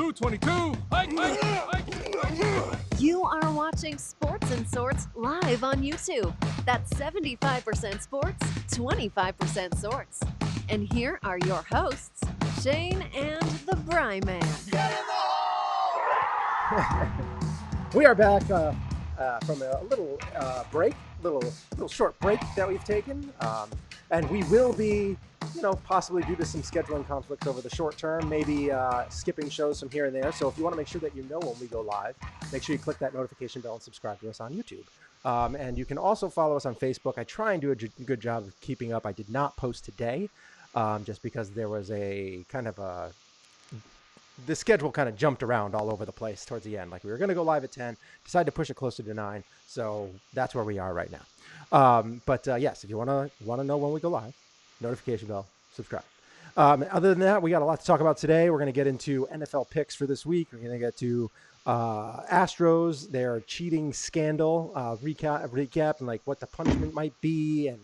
222. You are watching Sports and Sorts live on YouTube. That's 75% sports, 25% sorts. And here are your hosts, Shane and the Bry Man. We are back from a little break, little short break that we've taken, and we will be, possibly due to some scheduling conflicts over the short term, maybe skipping shows from here and there. So if you want to make sure that you know when we go live, make sure you click that notification bell and subscribe to us on YouTube. And you can also follow us on Facebook. I try and do a good job of keeping up. I did not post today, just because there was a kind of the schedule kind of jumped around all over the place towards the end. Like, we were going to go live at 10, decided to push it closer to 9. So that's where we are right now. But yes, if you want to know when we go live, notification bell, subscribe. Other than that, we got a lot to talk about today. We're going to get into NFL picks for this week. We're going to get to Astros, their cheating scandal, recap and like what the punishment might be. And,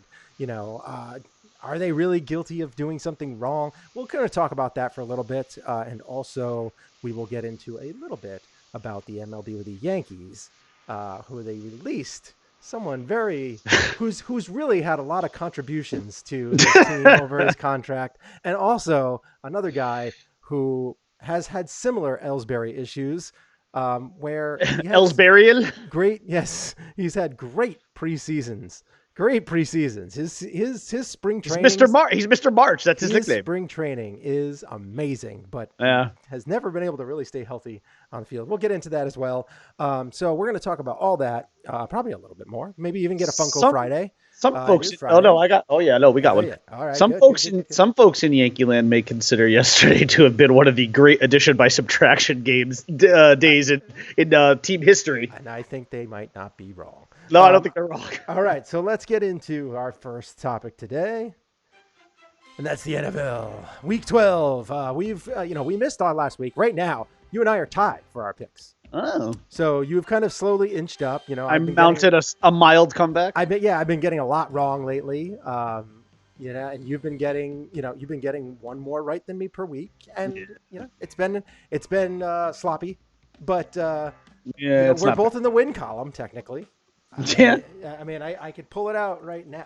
are they really guilty of doing something wrong? We'll kind of talk about that for a little bit. And also we will get into a little bit about the MLB with the Yankees, who they released someone who's really had a lot of contributions to this team over his contract. And also another guy who has had similar Ellsbury issues, where he has Ellsbury? He's had great preseasons. His spring training. He's Mr. March. That's his nickname. Spring training is amazing, but has never been able to really stay healthy on the field. We'll get into that as well. So we're going to talk about all that, probably a little bit more. Maybe even get a Funko Friday. Some folks. We got one. Yeah. All right. Some folks in Yankee Land may consider yesterday to have been one of the great addition by subtraction days in team history. And I think they might not be wrong. No, I don't think they're wrong. All right, so let's get into our first topic today, and that's the NFL Week 12. We missed our last week. Right now, you and I are tied for our picks. Oh, so you've kind of slowly inched up. I mounted a mild comeback. I've been getting a lot wrong lately. And you've been getting one more right than me per week, and it's been sloppy, but we're both in the win column technically. I could pull it out right now.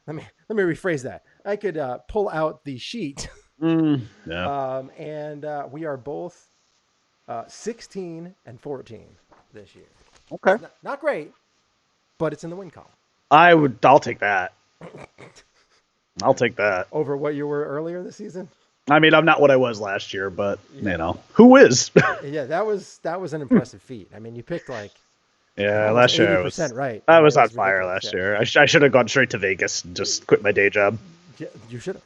Let me rephrase that. I could pull out the sheet. And we are both 16 and 14 this year. Okay, not great, but it's in the win column. I'll take that. I'll take that over what you were earlier this season. I mean, I'm not what I was last year, but who is? Yeah, that was an impressive feat. I mean, you picked last year I was right. I was on fire last year. I should have gone straight to Vegas and just quit my day job. Yeah, you should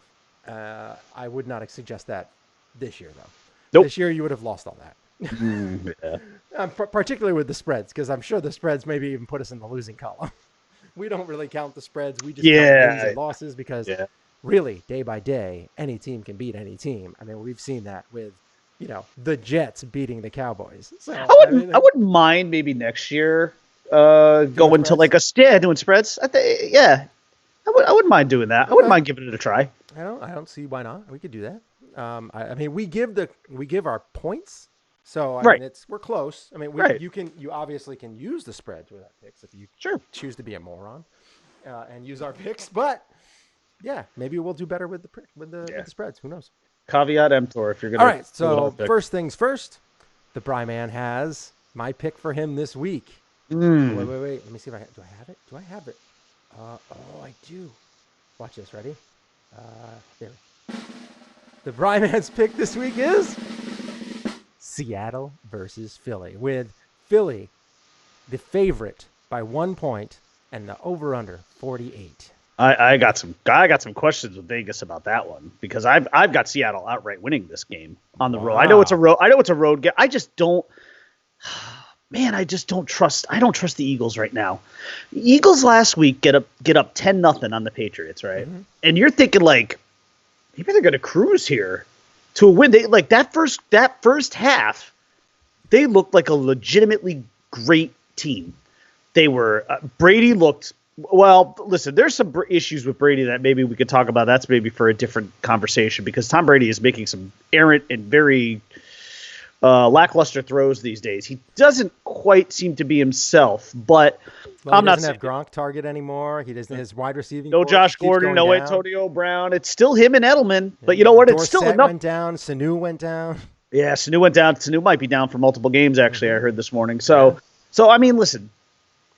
have. I would not suggest that this year, though. Nope. This year you would have lost all that. Particularly with the spreads, because I'm sure the spreads maybe even put us in the losing column. We don't really count the spreads. We just count wins and losses because really, day by day, any team can beat any team. I mean, we've seen that with the Jets beating the Cowboys. So, I wouldn't mind maybe next year going to like doing spreads. I wouldn't mind doing that. Okay. I wouldn't mind giving it a try. I don't see why not. We could do that. We give our points. So I mean, we're close. I mean, you obviously can use the spreads with our picks if you choose to be a moron and use our picks. But maybe we'll do better with the spreads. Who knows? Caveat emptor if you're going to. All right, so first things first, the Bry Man has my pick for him this week. Wait. Let me see if do I have it? Do I have it? I do. Watch this. Ready? There. The Bry Man's pick this week is Seattle versus Philly, with Philly the favorite by 1 point and the over/under 48. I got some questions with Vegas about that one because I've got Seattle outright winning this game on the road. I know it's a road game. I just don't trust. I don't trust the Eagles right now. The Eagles last week get up 10-0 on the Patriots, right? Mm-hmm. And you're thinking like maybe they're going to cruise here to a win. They like that first half. They looked like a legitimately great team. They were Brady looked Well, listen, there's some issues with Brady that maybe we could talk about. That's maybe for a different conversation because Tom Brady is making some errant and very lackluster throws these days. He doesn't quite seem to be himself, but Well, I'm he not doesn't have saying Gronk target anymore. He doesn't. His wide receiving. no corps Josh keeps Gordon, going no down. Antonio Brown. It's still him and Edelman, but you know what? It's still Dorsett enough. went down. Sanu went down. Yeah, Sanu went down. Sanu might be down for multiple games. Actually, I heard this morning. Yeah. So I mean, listen,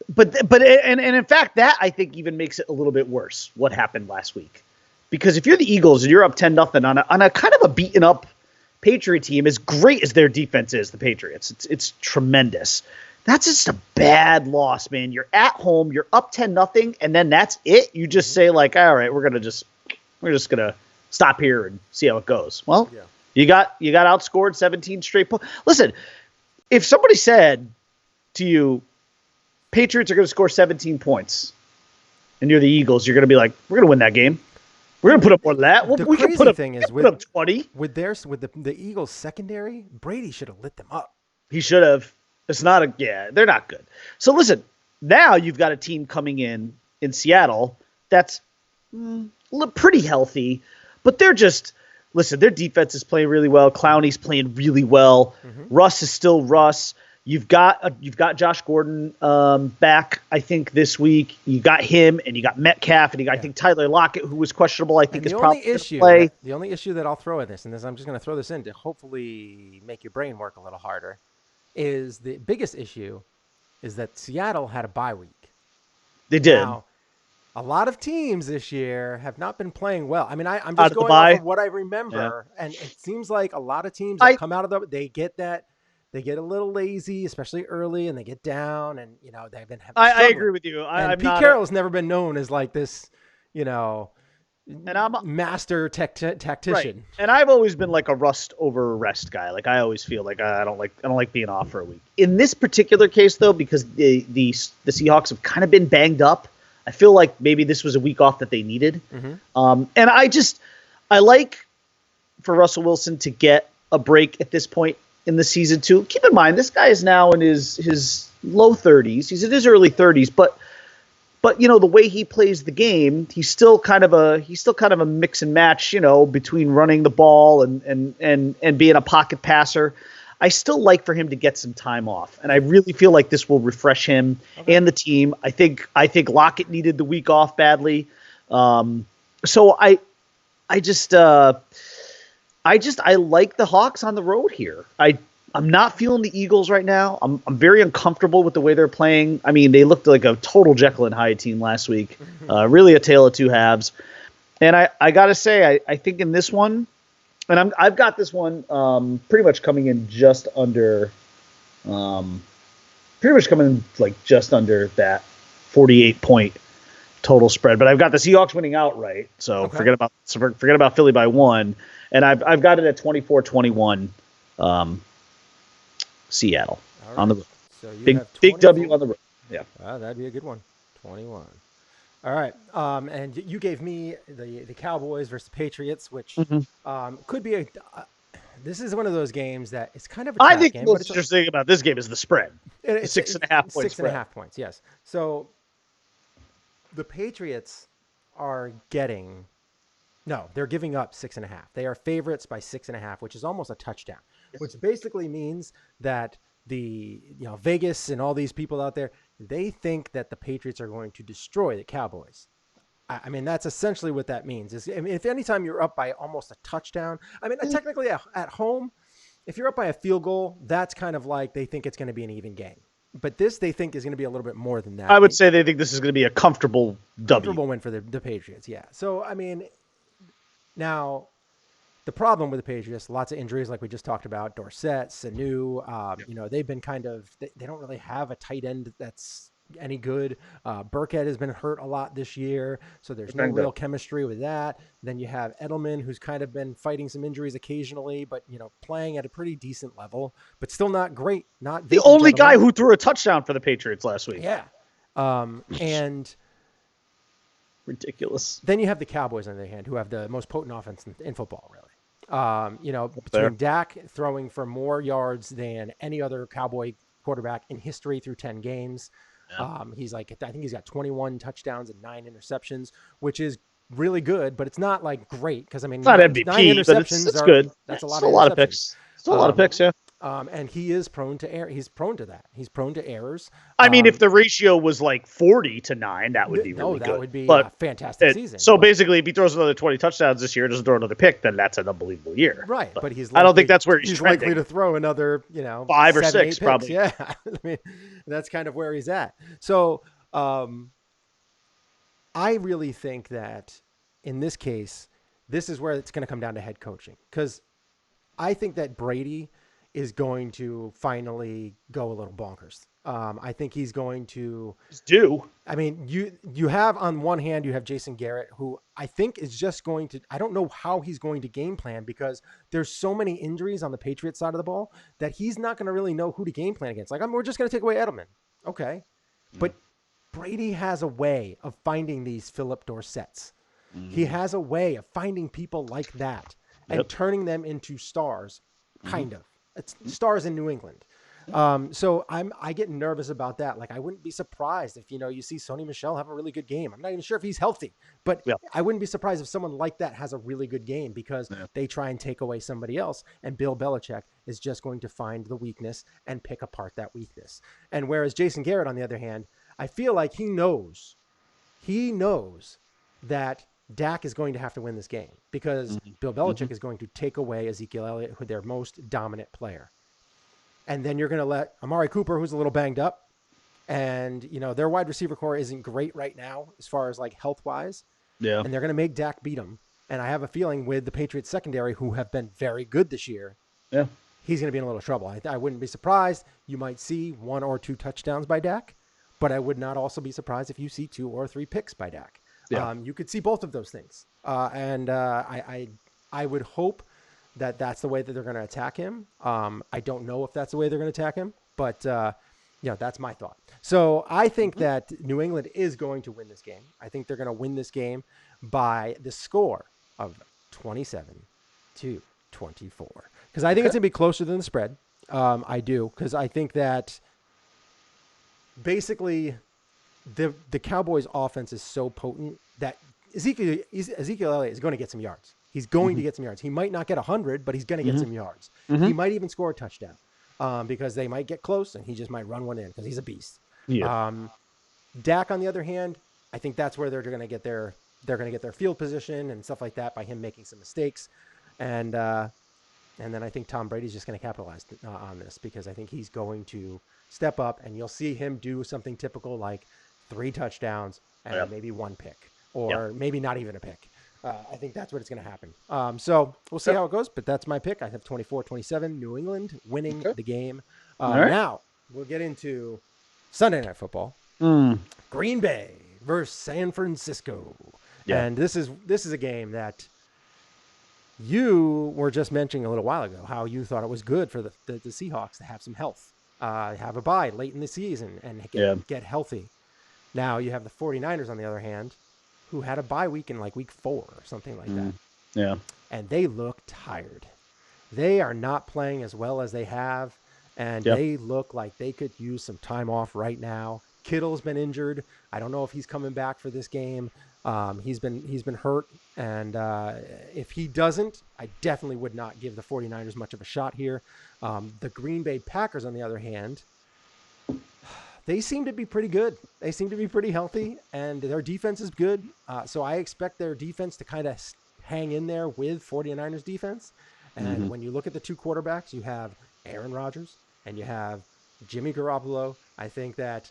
but in fact, that I think even makes it a little bit worse. What happened last week? Because if you're the Eagles and you're up 10-0 on a kind of a beaten up Patriot team, as great as their defense is, the Patriots, it's tremendous. That's just a bad loss, man. You're at home, you're up 10-0, and then that's it. You just say like, all right, we're just gonna stop here and see how it goes. Well, Yeah. you got outscored 17 straight points. Listen, if somebody said to you, Patriots are going to score 17 points, and you're the Eagles, you're going to be like, we're going to win that game. We're going to put up more than that. The We can crazy put up, thing we is can put up 20. with the Eagles secondary, Brady should have lit them up. He should have. It's not they're not good. So listen, now you've got a team coming in Seattle that's pretty healthy, but they're just, listen, their defense is playing really well. Clowney's playing really well. Russ is still Russ. You've got Josh Gordon back, I think, this week. You got him, and you got Metcalf, and you got, I think, Tyler Lockett, who was questionable. I think is probably going to play. The only issue that I'll throw at this, and I'm just going to throw this in to hopefully make your brain work a little harder, is the biggest issue is that Seattle had a bye week. They did. Now, a lot of teams this year have not been playing well. I mean, I'm Out just of the going bye? off of what I remember, and it seems like a lot of teams that come out of they get a little lazy, especially early, and they get down, and they've been. I agree with you. And Pete Carroll has never been known as like this, and I'm master tactician. right. And I've always been like a rust over rest guy. Like I always feel like I don't like being off for a week. In this particular case, though, because the Seahawks have kind of been banged up, I feel like maybe this was a week off that they needed. And I like for Russell Wilson to get a break at this point in the season too. Keep in mind, this guy is now in his low 30s. He's in his early 30s, but the way he plays the game, he's still kind of a mix and match, between running the ball and being a pocket passer. I still like for him to get some time off, and I really feel like this will refresh him and the team. I think Lockett needed the week off badly, so I like the Hawks on the road here. I'm not feeling the Eagles right now. I'm very uncomfortable with the way they're playing. I mean, they looked like a total Jekyll and Hyde team last week. Really a tale of two halves. And I got to say, I think in this one, and I've got this one pretty much coming in just under that 48-point total spread. But I've got the Seahawks winning outright. So forget about Philly by one. And I've got it at 24-21 Seattle on the road. So you big W on the road. Yeah. That'd be a good one. 21. All right. And you gave me the Cowboys versus Patriots, which could be this is one of those games that it's kind of a trap game. What's interesting about this game is the spread. It's 6.5 points. 6.5 points, yes. So the Patriots are giving up 6.5. They are favorites by 6.5, which is almost a touchdown, which basically means that the Vegas and all these people out there, they think that the Patriots are going to destroy the Cowboys. I mean, that's essentially what that means. If anytime you're up by almost a touchdown, I mean, technically at home, if you're up by a field goal, that's kind of like they think it's going to be an even game. But this, they think, is going to be a little bit more than that. I would say they think this is going to be a comfortable win for the Patriots, yeah. So, I mean, now the problem with the Patriots, lots of injuries like we just talked about, Dorsett, Sanu, they've been they don't really have a tight end that's any good. Burkhead has been hurt a lot this year, so there's no real chemistry with that. Then you have Edelman, who's kind of been fighting some injuries occasionally, but playing at a pretty decent level, but still not great. Not the only guy who threw a touchdown for the Patriots last week. Yeah, and ridiculous. Then you have the Cowboys on the other hand, who have the most potent offense in football, really. Between Dak throwing for more yards than any other Cowboy quarterback in history through 10 games. He's like, I think he's got 21 touchdowns and 9 interceptions, which is really good, but it's not like great because I mean, It's not nine MVP, but it's good. that's a lot Still of a lot of interceptions. picks. Still a lot of picks, yeah. And he is prone to error. He's prone to that. He's prone to errors. I mean, if the ratio was like 40-9, that would be really that good. would be but a fantastic season. So basically, if he throws another 20 touchdowns this year, doesn't throw another pick, then that's an unbelievable year. Right, but he's. I don't think that's where he's likely to throw another, 5 or 7, 6 picks. probably. Yeah, I mean, that's kind of where he's at. So, I really think that in this case, this is where it's going to come down to head coaching because I think that Brady is going to finally go a little bonkers. I think he's going to I mean, you have on one hand, you have Jason Garrett, who I think is just going to, I don't know how he's going to game plan because there's so many injuries on the Patriots side of the ball that he's not going to really know who to game plan against. Like, we're just going to take away Edelman. Okay. But Brady has a way of finding these Philip Dorsetts. He has a way of finding people like that and turning them into stars, kind of. It's stars in New England. So I get nervous about that. Like, I wouldn't be surprised if, you see Sony Michel have a really good game. I'm not even sure if he's healthy, but I wouldn't be surprised if someone like that has a really good game because they try and take away somebody else. And Bill Belichick is just going to find the weakness and pick apart that weakness. And whereas Jason Garrett, on the other hand, I feel like he knows that Dak is going to have to win this game because Bill Belichick is going to take away Ezekiel Elliott, who their most dominant player. And then you're going to let Amari Cooper, who's a little banged up, and, their wide receiver core isn't great right now as far as like health-wise. Yeah. And they're going to make Dak beat him. And I have a feeling with the Patriots secondary, who have been very good this year, he's going to be in a little trouble. I wouldn't be surprised. You might see 1 or 2 touchdowns by Dak, but I would not also be surprised if you see 2 or 3 picks by Dak. Yeah. You could see both of those things. I would hope that that's the way that they're going to attack him. I don't know if that's the way they're going to attack him, but that's my thought. So I think that New England is going to win this game. I think they're going to win this game by the score of 27-24, because I think it's going to be closer than the spread. I do, because I think that basically the Cowboys offense is so potent that Ezekiel Elliott is going to get some yards. He's going to get some yards. He might not get 100, but he's going to get some yards. He might even score a touchdown because they might get close and he just might run one in because he's a beast. Yeah. Dak, on the other hand, I think that's where they're going to get their field position and stuff like that by him making some mistakes. And then I think Tom Brady's just going to capitalize on this because I think he's going to step up and you'll see him do something typical like 3 touchdowns and maybe 1 pick or maybe not even a pick. I think that's what it's going to happen. So we'll see how it goes, but that's my pick. I have 24-27, New England winning the game. Now we'll get into Sunday Night Football. Green Bay versus San Francisco. Yeah. And this is a game that you were just mentioning a little while ago, how you thought it was good for the Seahawks to have some health, have a bye late in the season and get healthy. Now you have the 49ers, on the other hand, who had a bye week in like week 4 or something like that. Yeah. And they look tired. They are not playing as well as they have, and they look like they could use some time off right now. Kittle's been injured. I don't know if he's coming back for this game. He's been hurt, and if he doesn't, I definitely would not give the 49ers much of a shot here. The Green Bay Packers, on the other hand, they seem to be pretty good. They seem to be pretty healthy, and their defense is good. So I expect their defense to kind of hang in there with 49ers defense. And when you look at the 2 quarterbacks, you have Aaron Rodgers and you have Jimmy Garoppolo. I think that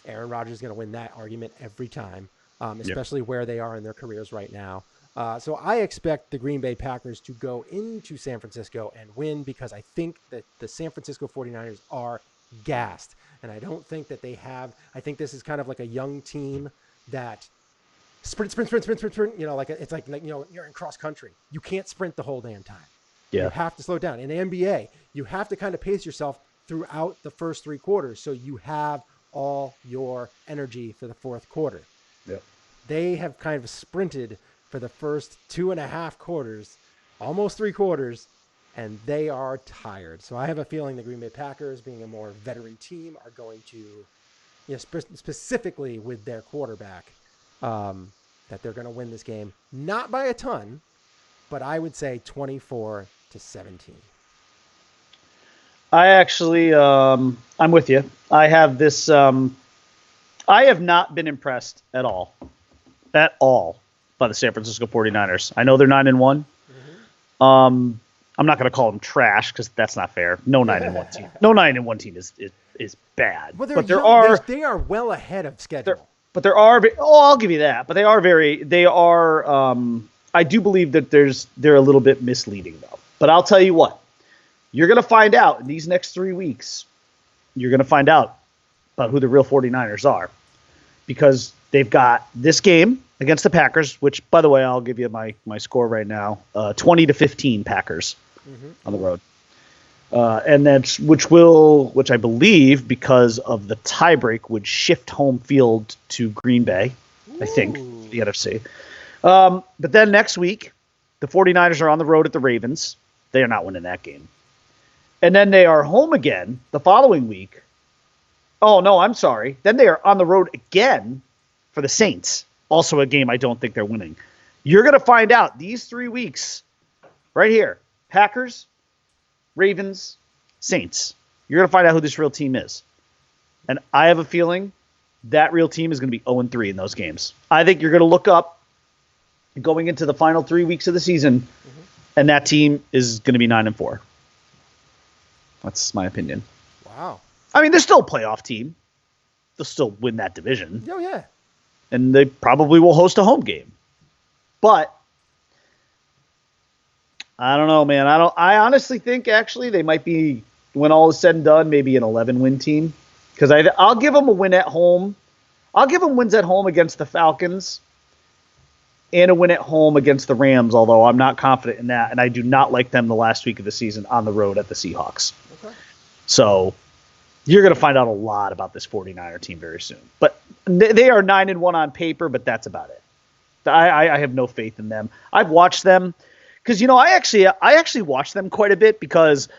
Aaron Rodgers is going to win that argument every time, especially where they are in their careers right now. So I expect the Green Bay Packers to go into San Francisco and win because I think that the San Francisco 49ers are gassed. And I don't think that they have, I think this is kind of like a young team that sprint. It's like you're in cross country. You can't sprint the whole damn time. Yeah. You have to slow down. In the NBA, you have to kind of pace yourself throughout the first 3 quarters so you have all your energy for the 4th quarter. Yep. They have kind of sprinted for the first 2.5 quarters, almost 3 quarters, and they are tired. So I have a feeling the Green Bay Packers, being a more veteran team, are going to, specifically with their quarterback, that they're going to win this game, not by a ton, but I would say 24-17. I actually, I'm with you. I have this. I have not been impressed at all, by the San Francisco 49ers. I know they're 9-1. I'm not going to call them trash because that's not fair. No 9-1 team. No 9-1 team is bad. Well, but there are they are well ahead of schedule. But there are. I'll give you that. But they are very. They are. I do believe that they're a little bit misleading though. But I'll tell you what. You're going to find out in these next 3 weeks. You're going to find out about who the real 49ers are, because they've got this game against the Packers, which, by the way, I'll give you my score right now: 20-15 Packers on the road. And that's which I believe, because of the tiebreak, would shift home field to Green Bay, I think, the NFC. But then next week, the 49ers are on the road at the Ravens. They are not winning that game. And then they are home again the following week. Oh, no, I'm sorry. Then they are on the road again for the Saints. Also a game I don't think they're winning. You're going to find out these 3 weeks right here. Packers, Ravens, Saints. You're going to find out who this real team is. And I have a feeling that real team is going to be 0-3 in those games. I think you're going to look up going into the final 3 weeks of the season, and that team is going to be 9-4. That's my opinion. Wow. I mean, they're still a playoff team. They'll still win that division. Oh, yeah. And they probably will host a home game. But I don't know, man. I honestly think actually they might be, when all is said and done, maybe an 11-win team. Because I'll give them a win at home. I'll give them wins at home against the Falcons and a win at home against the Rams, although I'm not confident in that. And I do not like them the last week of the season on the road at the Seahawks. Okay. So you're going to find out a lot about this 49er team very soon. But they are 9-1 on paper, but that's about it. I have no faith in them. I've watched them because, I actually watch them quite a bit because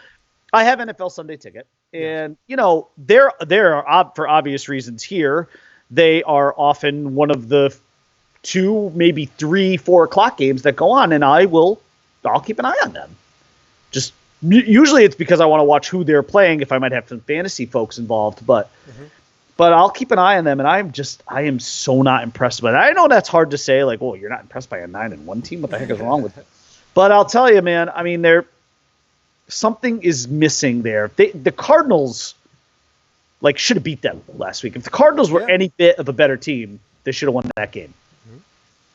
I have NFL Sunday Ticket. And, they're for obvious reasons here. They are often one of the 2, maybe 3, 4 o'clock games that go on, and I'll keep an eye on them. Just usually it's because I want to watch who they're playing, if I might have some fantasy folks involved, but I'll keep an eye on them, and I am so not impressed by that. I know that's hard to say, like, well, you're not impressed by a 9-1 team. What the heck is wrong with it? But I'll tell you, man, I mean, something is missing there. The Cardinals, should have beat them last week. If the Cardinals were any bit of a better team, they should have won that game.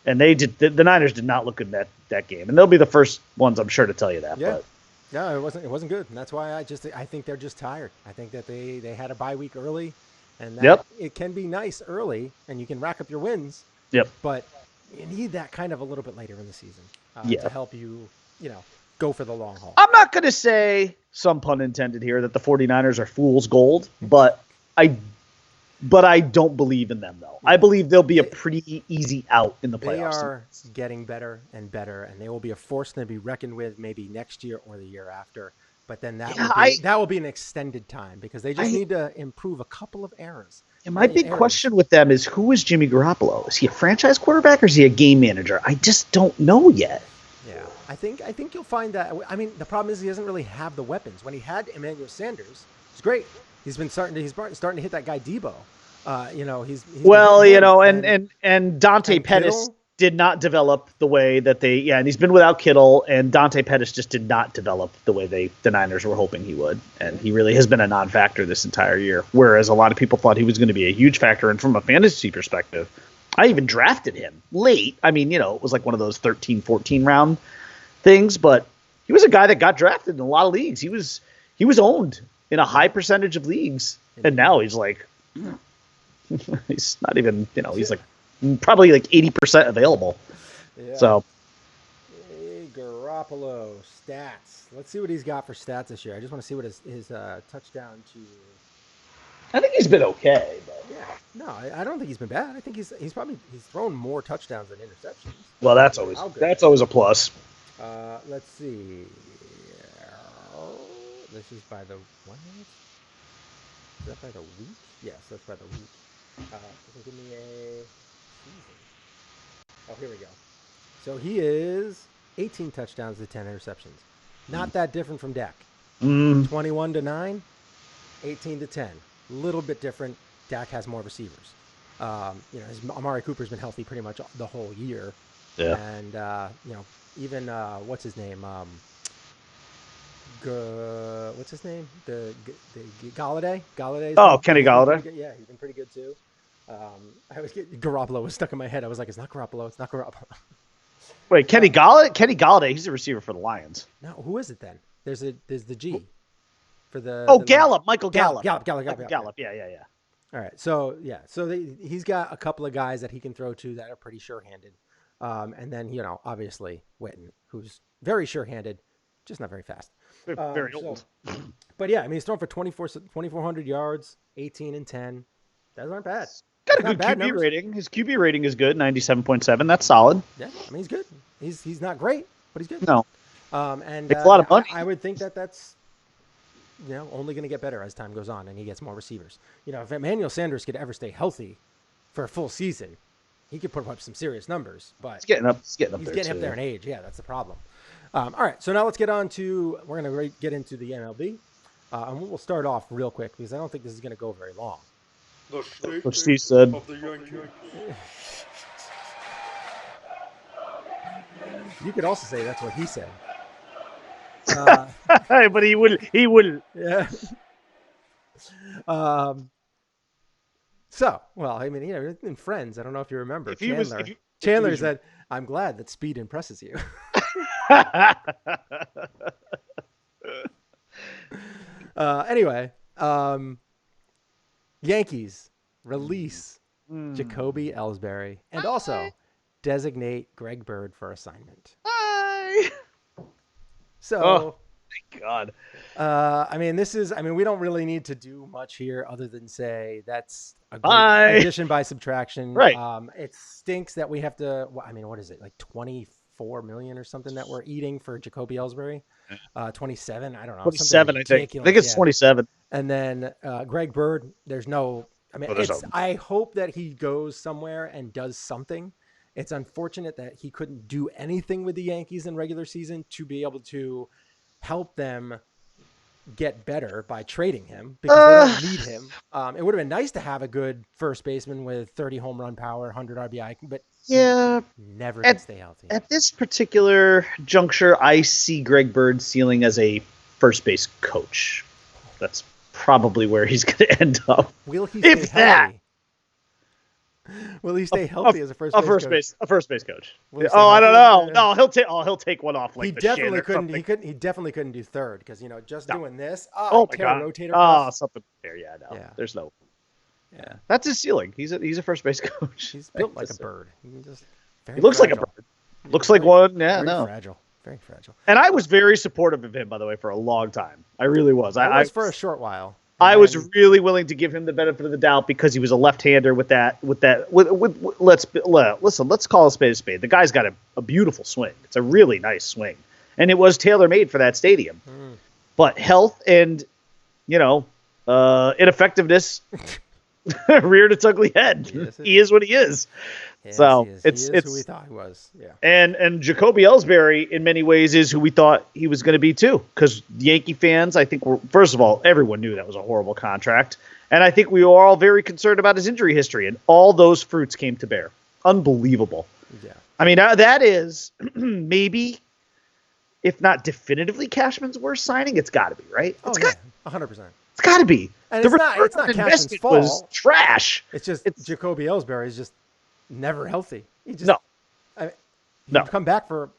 And they did. The Niners did not look good in that game, and they'll be the first ones, I'm sure, to tell you that. Yeah. But. No, it wasn't good, and that's why I think they're just tired. I think that they had a bye week early, and that it can be nice early, and you can rack up your wins. Yep. But you need that kind of a little bit later in the season to help you, go for the long haul. I'm not going to say, some pun intended here, that the 49ers are fool's gold, but I don't believe in them, though. I believe they'll be a pretty easy out in the playoffs. They are getting better and better, and they will be a force to be reckoned with maybe next year or the year after. But then that will be an extended time because they just need to improve a couple of errors. And my big question with them is, who is Jimmy Garoppolo? Is he a franchise quarterback or is he a game manager? I just don't know yet. Yeah, I think you'll find that. I mean, the problem is he doesn't really have the weapons. When he had Emmanuel Sanders, it's great. He's starting to hit that guy Debo. And Dante Pettis did not develop the way that and he's been without Kittle, and Dante Pettis just did not develop the way the Niners were hoping he would, and he really has been a non-factor this entire year, whereas a lot of people thought he was going to be a huge factor, and from a fantasy perspective, I even drafted him late. I mean, it was like one of those 13, 14 round things, but he was a guy that got drafted in a lot of leagues. He was owned in a high percentage of leagues, and now he's like... he's not even, he's probably 80% available. Yeah. So, hey, Garoppolo stats. Let's see what he's got for stats this year. I just want to see what his touchdown to. I think he's been okay, but no, I don't think he's been bad. I think he's thrown more touchdowns than interceptions. Well, that's always a plus. Let's see. This is by the 1 minute. Is that by the week? Yes, that's by the week. Doesn't give me a season. Oh, here we go. So he is 18 touchdowns to 10 interceptions. Not that different from Dak. 21 to 9, 18 to 10. A little bit different. Dak has more receivers. Amari Cooper's been healthy pretty much the whole year. Yeah. And, even, what's his name? What's his name? The Galladay? Oh, Kenny Galladay? Yeah, he's been pretty good too. I was getting Garoppolo was stuck in my head. I was like, it's not Garoppolo. It's not Garoppolo. Wait, Kenny Galladay? Kenny Galladay, he's a receiver for the Lions. No, who is it then? There's the G for the. Oh, the Gallup, Michael Gallup. Gallup. Gallup. Yeah. All right, so he's got a couple of guys that he can throw to that are pretty sure-handed, and then obviously Witten, who's very sure-handed, just not very fast. Very old. But yeah, I mean, he's thrown for 2,400 yards, 18 and 10. Those aren't bad. Got a good QB rating. His QB rating is good, 97.7. That's solid. Yeah, I mean, he's good. He's not great, but he's good. No. And Makes a lot of money. I would think that's only going to get better as time goes on and he gets more receivers. If Emmanuel Sanders could ever stay healthy for a full season, he could put up some serious numbers. But he's getting up there in age. Yeah, that's the problem. All right, so now let's get on to we're going to get into the MLB, and we'll start off real quick because I don't think this is going to go very long. What Steve said. Of the Yankees. You could also say that's what he said. But he wouldn't. Yeah. So, well, I mean, in Friends, I don't know if you remember. Chandler said, "I'm glad that speed impresses you." Anyway, Yankees release Jacoby Ellsbury and also designate Greg Bird for assignment. Hi. So, oh my God. We don't really need to do much here other than say that's a great addition by subtraction. Right. It stinks that we have to, what is it? Like 24 million or something that we're eating for Jacoby Ellsbury? 27. I don't know. 27, I think. I think it's 27. And then Greg Bird, I hope that he goes somewhere and does something. It's unfortunate that he couldn't do anything with the Yankees in regular season to be able to help them get better by trading him because they don't need him. It would have been nice to have a good first baseman with 30 home run power, 100 RBI, but never can stay healthy. At this particular juncture, I see Greg Bird's ceiling as a first base coach. That's probably where he's going to end up. Will he stay healthy? Will he stay healthy as a first base coach? I don't know. No, he'll take one off. Like he definitely couldn't. He definitely couldn't do third because doing this. Oh my God! Rotator something there. Yeah, no. Yeah. There's no. Yeah, that's his ceiling. He's a first base coach. He's built like a bird. He looks like a bird. Looks like one. Yeah, very fragile. Very fragile. And I was very supportive of him, by the way, for a long time. I really was. I was for a short while. I was really willing to give him the benefit of the doubt because he was a left-hander let's call a spade a spade. The guy's got a beautiful swing. It's a really nice swing. And it was tailor-made for that stadium. But health and, ineffectiveness reared its ugly head. He is what he is. Yes, so it's who we thought he was. Yeah. And Jacoby Ellsbury in many ways is who we thought he was going to be too. Because Yankee fans, I think first of all, everyone knew that was a horrible contract. And I think we were all very concerned about his injury history, and all those fruits came to bear. Unbelievable. Yeah. I mean, that is maybe, if not definitively Cashman's worst signing, it's got to be, right? It's 100%. It's got to be. And it's not Cashman's fault. Was trash. It's just Jacoby Ellsbury is just never healthy. He'd come back for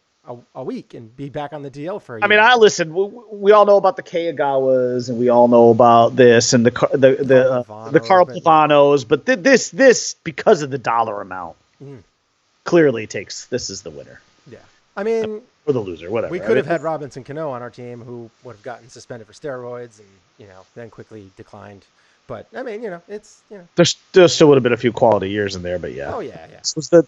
a week and be back on the DL for a year. I listen. We all know about the Kayagawas, and we all know about this and the Carl Pavanos, but this because of the dollar amount clearly this is the winner. Yeah, or the loser, whatever. We could have had Robinson Cano on our team, who would have gotten suspended for steroids and then quickly declined. But it's there still would have been a few quality years in there, but yeah. Oh yeah.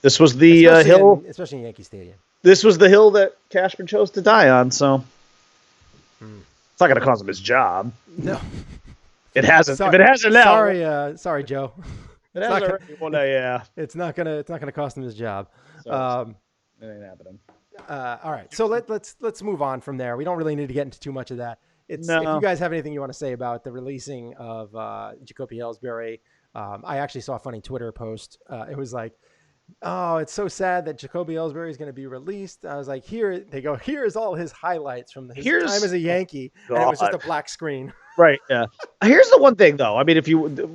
This was the hill, especially in Yankee Stadium. This was the hill that Cashman chose to die on. So it's not going to cost him his job. No, it hasn't. If it hasn't now, sorry, Joe. It It's has not gonna, already. Well, yeah. it's not gonna cost him his job. So it ain't happening. All right, so let's move on from there. We don't really need to get into too much of that. It's if you No. guys have anything you want to say about the releasing of Jacoby Ellsbury, I actually saw a funny Twitter post. It was like, "Oh, it's so sad that Jacoby Ellsbury is going to be released." I was like, "Here they go. Here is all his highlights from his time as a Yankee," and it was just a black screen. Right. Yeah. Here's the one thing, though. I mean,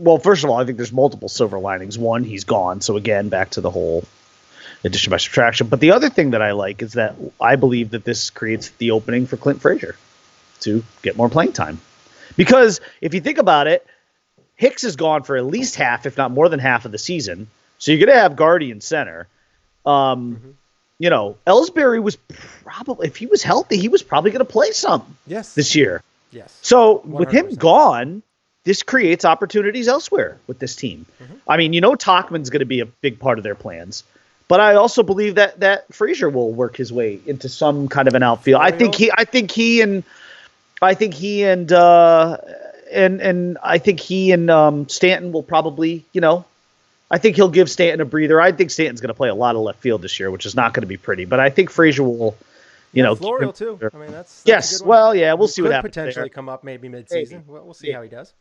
well, first of all, I think there's multiple silver linings. One, he's gone. So again, back to the whole addition by subtraction. But the other thing that I like is that I believe that this creates the opening for Clint Frazier to get more playing time. Because if you think about it, Hicks is gone for at least half, if not more than half of the season. So you're going to have Guardian center. You know, Ellsbury was probably, if he was healthy, he was probably going to play some this year. Yes. So with him 100%. gone, this creates opportunities elsewhere with this team. I mean, you know, Tachman's going to be a big part of their plans, but I also believe that Frazier will work his way into some kind of an outfield. I think he and Stanton will probably, you know, I think he'll give Stanton a breather. I think Stanton's going to play a lot of left field this year, which is not going to be pretty, but I think Frazier will, you know, Florial too. I mean, that's yes. a good one. Well, yeah, we'll see what Could happens potentially there. come up maybe mid-season. We'll see how he does.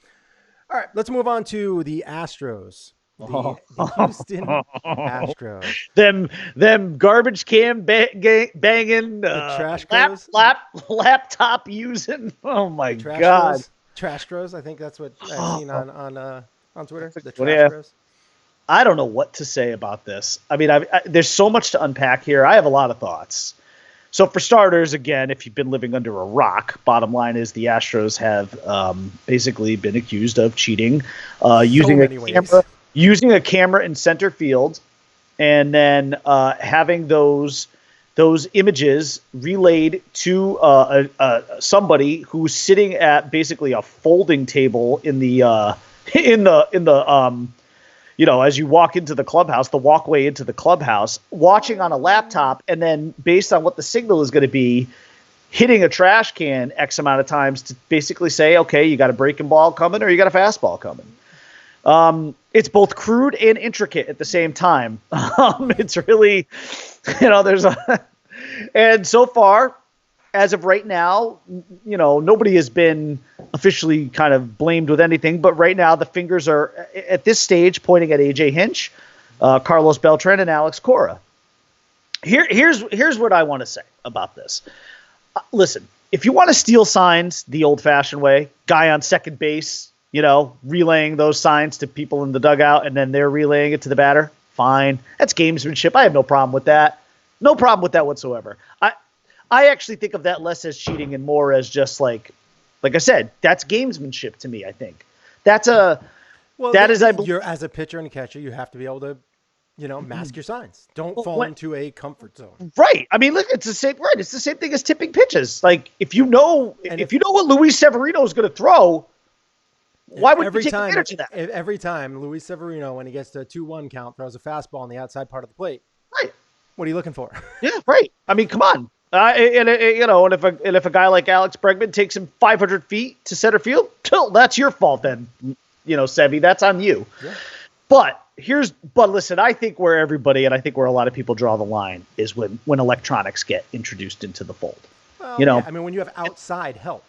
All right, let's move on to the Astros. The Houston Astros. Them garbage can banging, trash cans? laptop using. Oh my Trash God! Bros. Trash Bros. I think that's what I've seen on Twitter. The Well, Trash yeah. Bros. I don't know what to say about this. I mean, there's so much to unpack here. I have a lot of thoughts. So for starters, again, if you've been living under a rock, bottom line is the Astros have basically been accused of cheating, using a camera in center field, and then having those images relayed to somebody who's sitting at basically a folding table in the you know, as you walk into the clubhouse, the walkway into the clubhouse, watching on a laptop, and then based on what the signal is going to be, hitting a trash can X amount of times to basically say, okay, you got a breaking ball coming or you got a fastball coming. It's both crude and intricate at the same time. It's really, you know, and so far, as of right now, you know, nobody has been officially kind of blamed with anything, but right now the fingers are at this stage pointing at AJ Hinch, Carlos Beltran, and Alex Cora. Here's what I want to say about this. Listen, if you want to steal signs the old-fashioned way, guy on second base, you know, relaying those signs to people in the dugout and then they're relaying it to the batter, fine. That's gamesmanship. I have no problem with that. No problem with that whatsoever. I actually think of that less as cheating and more as just like I said, that's gamesmanship to me. I think that's I believe you're as a pitcher and catcher, you have to be able to, you know, mask your signs. Don't fall into a comfort zone. Right. I mean, look, it's the same. Right. It's the same thing as tipping pitches. Like if you know what Luis Severino is going to throw, why would you take advantage of that? Every time Luis Severino, when he gets to a 2-1 count, throws a fastball on the outside part of the plate. Right. What are you looking for? Yeah. Right. I mean, come on. And if a guy like Alex Bregman takes him 500 feet to center field, that's your fault then. You know, Sevy, that's on you. Yeah. But listen, I think where everybody and I think where a lot of people draw the line is when electronics get introduced into the fold. Well, you know, yeah, I mean, when you have outside help,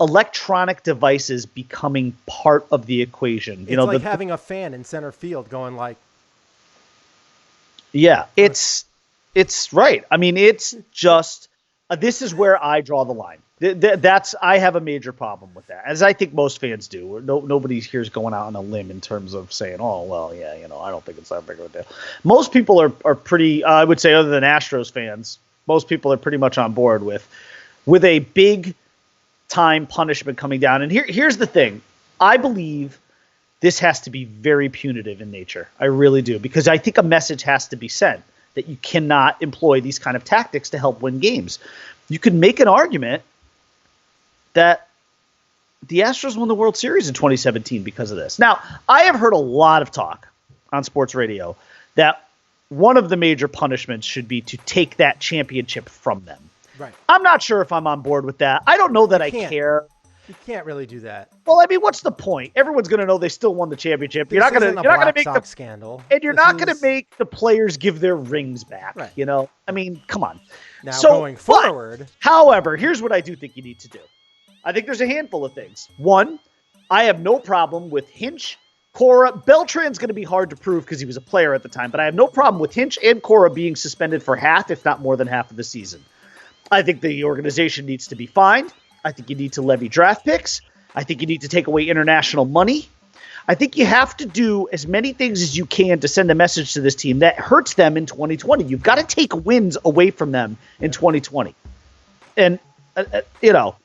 electronic devices becoming part of the equation. It's like having a fan in center field going like. Yeah, it's right. I mean, it's just this is where I draw the line. I have a major problem with that, as I think most fans do. Nobody here is going out on a limb in terms of saying, "Oh, well, yeah, you know, I don't think it's that big of a deal." Most people are pretty. I would say, other than Astros fans, most people are pretty much on board with a big time punishment coming down. And here's the thing: I believe this has to be very punitive in nature. I really do, because I think a message has to be sent that you cannot employ these kind of tactics to help win games. You could make an argument that the Astros won the World Series in 2017 because of this. Now, I have heard a lot of talk on sports radio that one of the major punishments should be to take that championship from them. Right. I'm not sure if I'm on board with that. I don't know that I care. You can't really do that. Well, I mean, what's the point? Everyone's going to know they still won the championship. You're not going to make the scandal, and you're not going to make the players give their rings back. Right. You know, I mean, come on. Now going forward, however, here's what I do think you need to do. I think there's a handful of things. One, I have no problem with Hinch, Cora. Beltran's going to be hard to prove because he was a player at the time, but I have no problem with Hinch and Cora being suspended for half, if not more than half of the season. I think the organization needs to be fined. I think you need to levy draft picks. I think you need to take away international money. I think you have to do as many things as you can to send a message to this team that hurts them in 2020. You've got to take wins away from them in 2020. And, you know,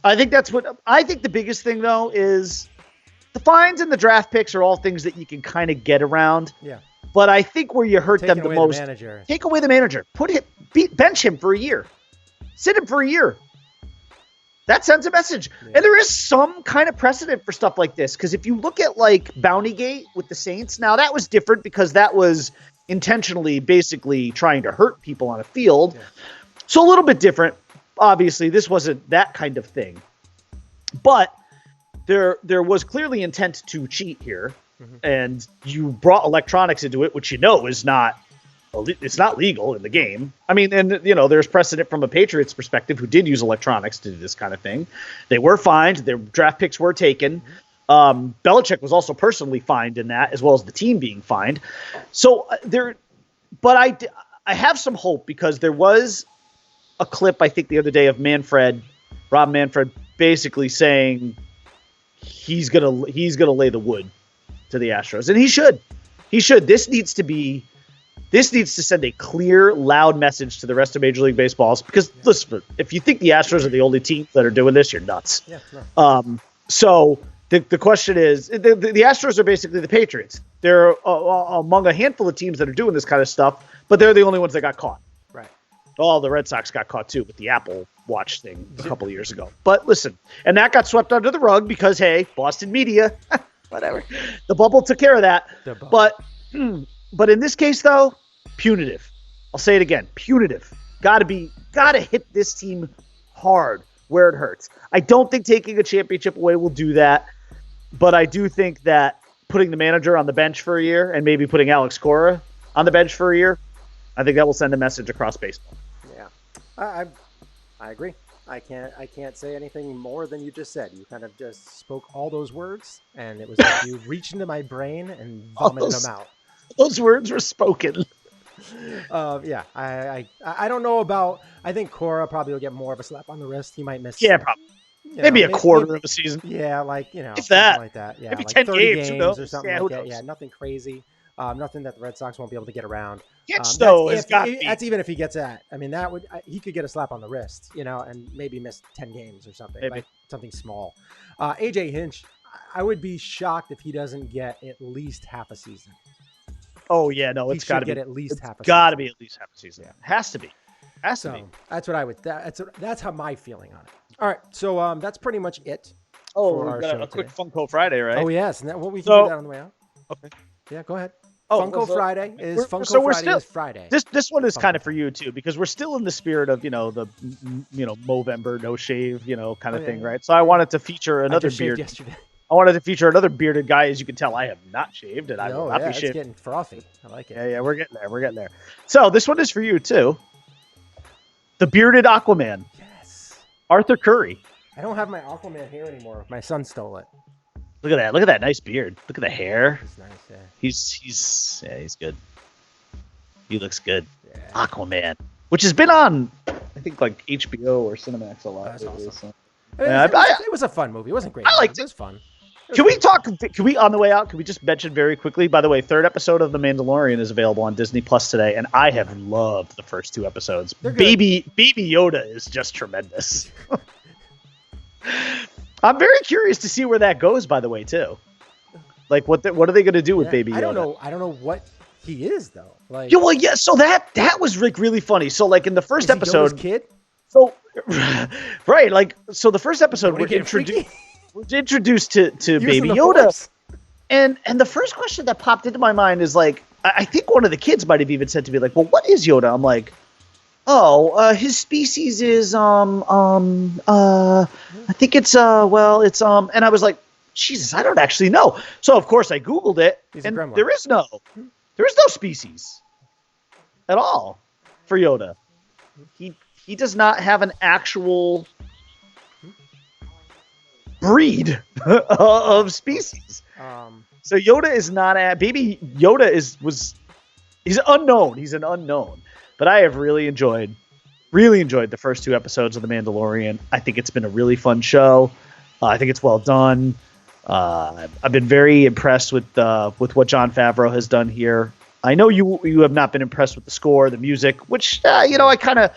I think the biggest thing, though, is the fines and the draft picks are all things that you can kind of get around. Yeah. But I think where you hurt them the most, take away the manager. Bench him for a year. Sit him for a year. That sends a message. Yeah. And there is some kind of precedent for stuff like this. Because if you look at like Bountygate with the Saints, now that was different because that was intentionally basically trying to hurt people on a field. Yeah. So a little bit different. Obviously, this wasn't that kind of thing. But there was clearly intent to cheat here. Mm-hmm. And you brought electronics into it, which you know is not. It's not legal in the game. I mean, and, you know, there's precedent from a Patriots perspective who did use electronics to do this kind of thing. They were fined. Their draft picks were taken. Belichick was also personally fined in that, as well as the team being fined. So but I have some hope because there was a clip, I think, the other day of Rob Manfred, basically saying he's gonna lay the wood to the Astros, and he should. This needs to send a clear, loud message to the rest of Major League Baseball. Because, listen, if you think the Astros are the only team that are doing this, you're nuts. Yeah, no. So the question is, the Astros are basically the Patriots. They're among a handful of teams that are doing this kind of stuff, but they're the only ones that got caught. Right. Oh, the Red Sox got caught, too, with the Apple Watch thing a couple of years ago. But listen, and that got swept under the rug because, hey, Boston media, whatever. The bubble took care of that. But in this case, though, punitive. I'll say it again. Punitive. Gotta hit this team hard where it hurts. I don't think taking a championship away will do that, but I do think that putting the manager on the bench for a year and maybe putting Alex Cora on the bench for a year, I think that will send a message across baseball. Yeah. I agree. I can't say anything more than you just said. You kind of just spoke all those words, and it was like you reached into my brain and vomited them out. Those words were spoken. Yeah, I don't know about. I think Cora probably will get more of a slap on the wrist. He might miss. Yeah, probably. Maybe a quarter of a season. Yeah, like if that, like that. Yeah, maybe like 10 30 games or something like that. Yeah, nothing crazy. Nothing that the Red Sox won't be able to get around. That's even if he gets that. I mean, he could get a slap on the wrist, and maybe miss 10 games or something, like something small. AJ Hinch, I would be shocked if he doesn't get at least half a season. Oh yeah, no, it's got to get at least half a season. Got to be at least half a season. Yeah. Has to be. That's what I would. That's how my feeling on it. All right, so that's pretty much it. Oh, we got a quick Funko Friday, right? Oh yes, and we can do that on the way out. Okay. Yeah, go ahead. Funko Friday is Friday. This one is kind of for you too, because we're still in the spirit of the Movember, no shave, kind of thing, right? So I wanted to feature another beard. Yesterday. I wanted to feature another bearded guy. As you can tell, I have not shaved, and I will not be shaved. It's getting frothy. I like it. Yeah, we're getting there. So this one is for you too. The bearded Aquaman. Yes. Arthur Curry. I don't have my Aquaman here anymore. My son stole it. Look at that nice beard. Look at the hair. It's nice, yeah. He's good. He looks good. Yeah. Aquaman, which has been on, I think, like HBO or Cinemax a lot. That's awesome. So. It was a fun movie. It wasn't great. I liked it. It was fun. Can we on the way out, can we just mention very quickly, by the way, third episode of The Mandalorian is available on Disney Plus today, and I have loved the first two episodes. Baby Yoda is just tremendous. I'm very curious to see where that goes, by the way, too. Like, what are they going to do with Baby Yoda? I don't know what he is, though. Like, yeah. So that was like really funny. So, like in the first episode, Yoda's kid. So, right, like so, the first episode we're introduced to Baby Yoda, and the first question that popped into my mind is like, I think one of the kids might have even said to me like, "Well, what is Yoda?" I'm like, His species is I think it's and I was like, Jesus, I don't actually know. So of course I Googled it, He's a and gremlin. there is no species at all for Yoda. He does not have an actual breed of species. So Yoda is not baby Yoda he's unknown. He's an unknown. But I have really enjoyed the first 2 episodes of The Mandalorian. I think it's been a really fun show. I think it's well done. I've been very impressed with what Jon Favreau has done here. I know you have not been impressed with the score, the music, which I kind of,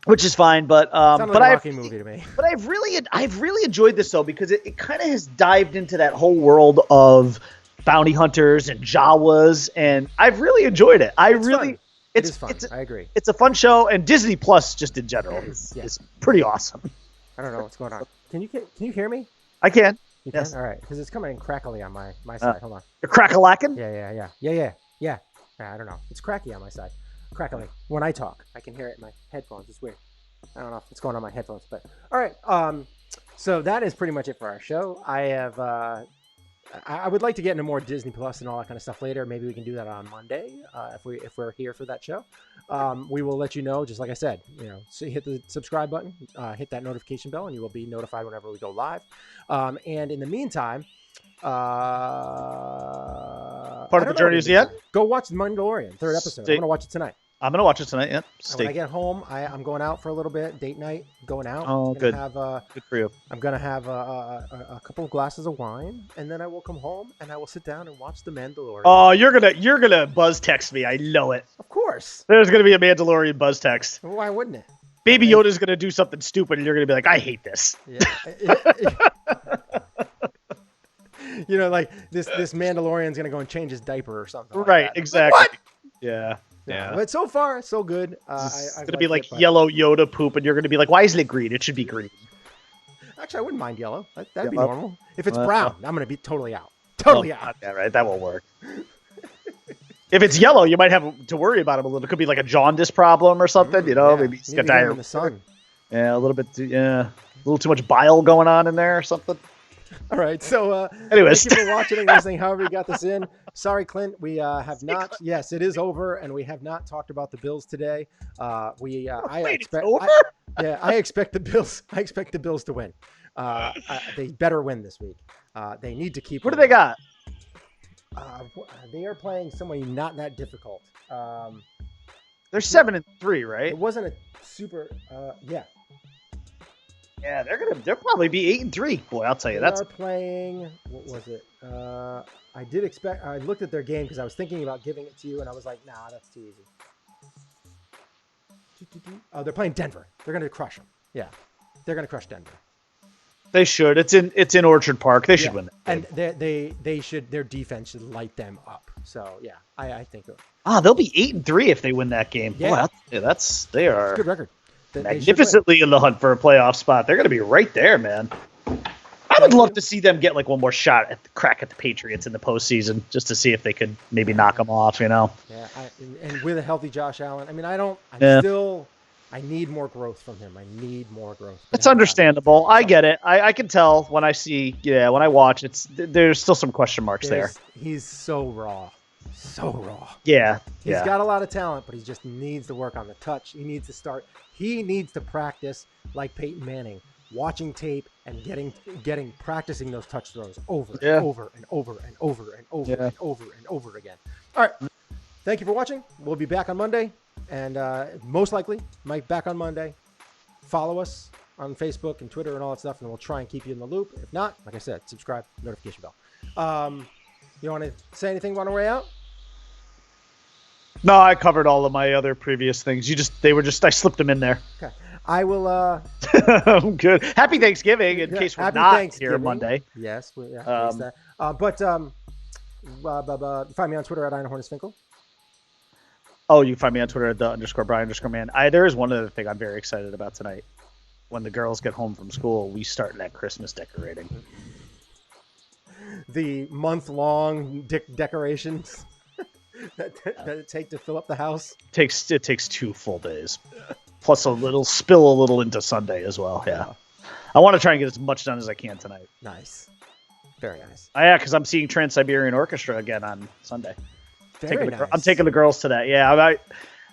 which is fine. But Sounded like a Rocky movie to me. But I've really enjoyed this though, because it kind of has dived into that whole world of bounty hunters and Jawas, and I've really enjoyed it. It's fun. I agree. It's a fun show, and Disney Plus just in general is pretty awesome. I don't know what's going on. Can you hear me? I can. You Yes. can? All right, because it's coming in crackly on my side. Hold on. You're crack-a-lacking? Yeah. I don't know. It's cracky on my side. Crackly. When I talk, I can hear it in my headphones. It's weird. I don't know if it's going on my headphones, but all right. So that is pretty much it for our show. I would like to get into more Disney Plus and all that kind of stuff later. Maybe we can do that on Monday if we're here for that show. We will let you know, just like I said. So hit the subscribe button, hit that notification bell, and you will be notified whenever we go live. And in the meantime, Part of the journey is the end. Go watch The Mandalorian, 3rd episode. I'm gonna watch it tonight. I'm gonna watch it tonight. Yeah. When I get home, I'm going out for a little bit, date night, going out. Oh, good. Good for you. I'm gonna have a couple of glasses of wine, and then I will come home and I will sit down and watch The Mandalorian. Oh, you're gonna buzz text me. I know it. Of course. There's gonna be a Mandalorian buzz text. Why wouldn't it? Baby Yoda's gonna do something stupid, and you're gonna be like, I hate this. Yeah. Like this Mandalorian's gonna go and change his diaper or something. Right. Like that. Exactly. What? Yeah. But so far, so good. It's going to be like yellow Yoda poop, and you're going to be like, why isn't it green? It should be green. Actually, I wouldn't mind yellow. That'd be normal. If it's brown, I'm going to be totally out. Totally out. Yeah, right. That won't work. If it's yellow, you might have to worry about him a little. It could be like a jaundice problem or something. Maybe he's got diarrhea. In the sun. Yeah, a little bit. A little too much bile going on in there or something. All right. So, anyways, thank you for watching and listening. However you got this in. Sorry, Clint. We have not. Yes, it is over, and we have not talked about the Bills today. It's over? I expect the Bills. I expect the Bills to win. They better win this week. They need to keep. What do they got? They are playing somebody not that difficult. They're 7-3, right? It wasn't a super. Yeah. Yeah, they'll probably be 8-3. Boy, I'll tell you, They are playing. What was it? I did expect. I looked at their game because I was thinking about giving it to you, and I was like, nah, that's too easy. Oh, they're playing Denver. They're going to crush them. Yeah, they're going to crush Denver. They should. It's in Orchard Park. They should win. And they should. Their defense should light them up. So yeah, I think. They'll be 8-3 if they win that game. Yeah, Boy, they are good record. Magnificently in the hunt for a playoff spot. They're going to be right there, man. I would love to see them get like one more shot at the crack at the Patriots in the postseason, just to see if they could maybe knock them off. Yeah, and with a healthy Josh Allen, I mean, I need more growth from him. I need more growth. It's understandable. I get it. I can tell when I watch. There's still some question marks there. He's so raw. So raw. Yeah. He's got a lot of talent, but he just needs to work on the touch. He needs to start. He needs to practice like Peyton Manning, watching tape and practicing those touch throws over and over and over and over and over and over and over again. All right. Thank you for watching. We'll be back on Monday, and most likely Mike back on Monday. Follow us on Facebook and Twitter and all that stuff, and we'll try and keep you in the loop. If not, like I said, subscribe, notification bell. You want to say anything on the way out? No, I covered all of my other previous things. I slipped them in there. Okay. I will. I'm good. Happy Thanksgiving in case we're not here Monday. Yes. Find me on Twitter at IronHornetsFinkle. Oh, you can find me on Twitter at _Brian_man. There is one other thing I'm very excited about tonight. When the girls get home from school, we start that Christmas decorating. The month-long decorations. that it take to fill up the house? It takes 2 full days, plus a little spill a little into Sunday as well. Yeah, I want to try and get as much done as I can tonight. Nice, very nice. Yeah, because I'm seeing Trans-Siberian Orchestra again on Sunday. Very nice. I'm taking the girls to that. Yeah,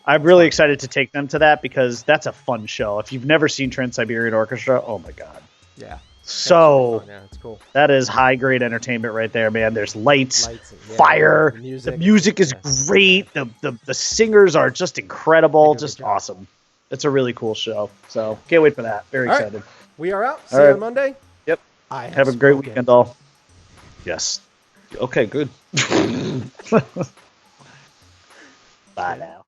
I'm really excited to take them to that because that's a fun show. If you've never seen Trans-Siberian Orchestra, oh my god. Yeah. So yeah, it's cool. that is high grade entertainment right there, man. There's lights And, fire. the music is great. The singers are just incredible, just job. awesome. It's a really cool show. So can't wait for that. Very All right. excited. We are out. See All you right. on Monday. Yep. I Have a great spoken. weekend, all. Yes. Okay, good. Bye now.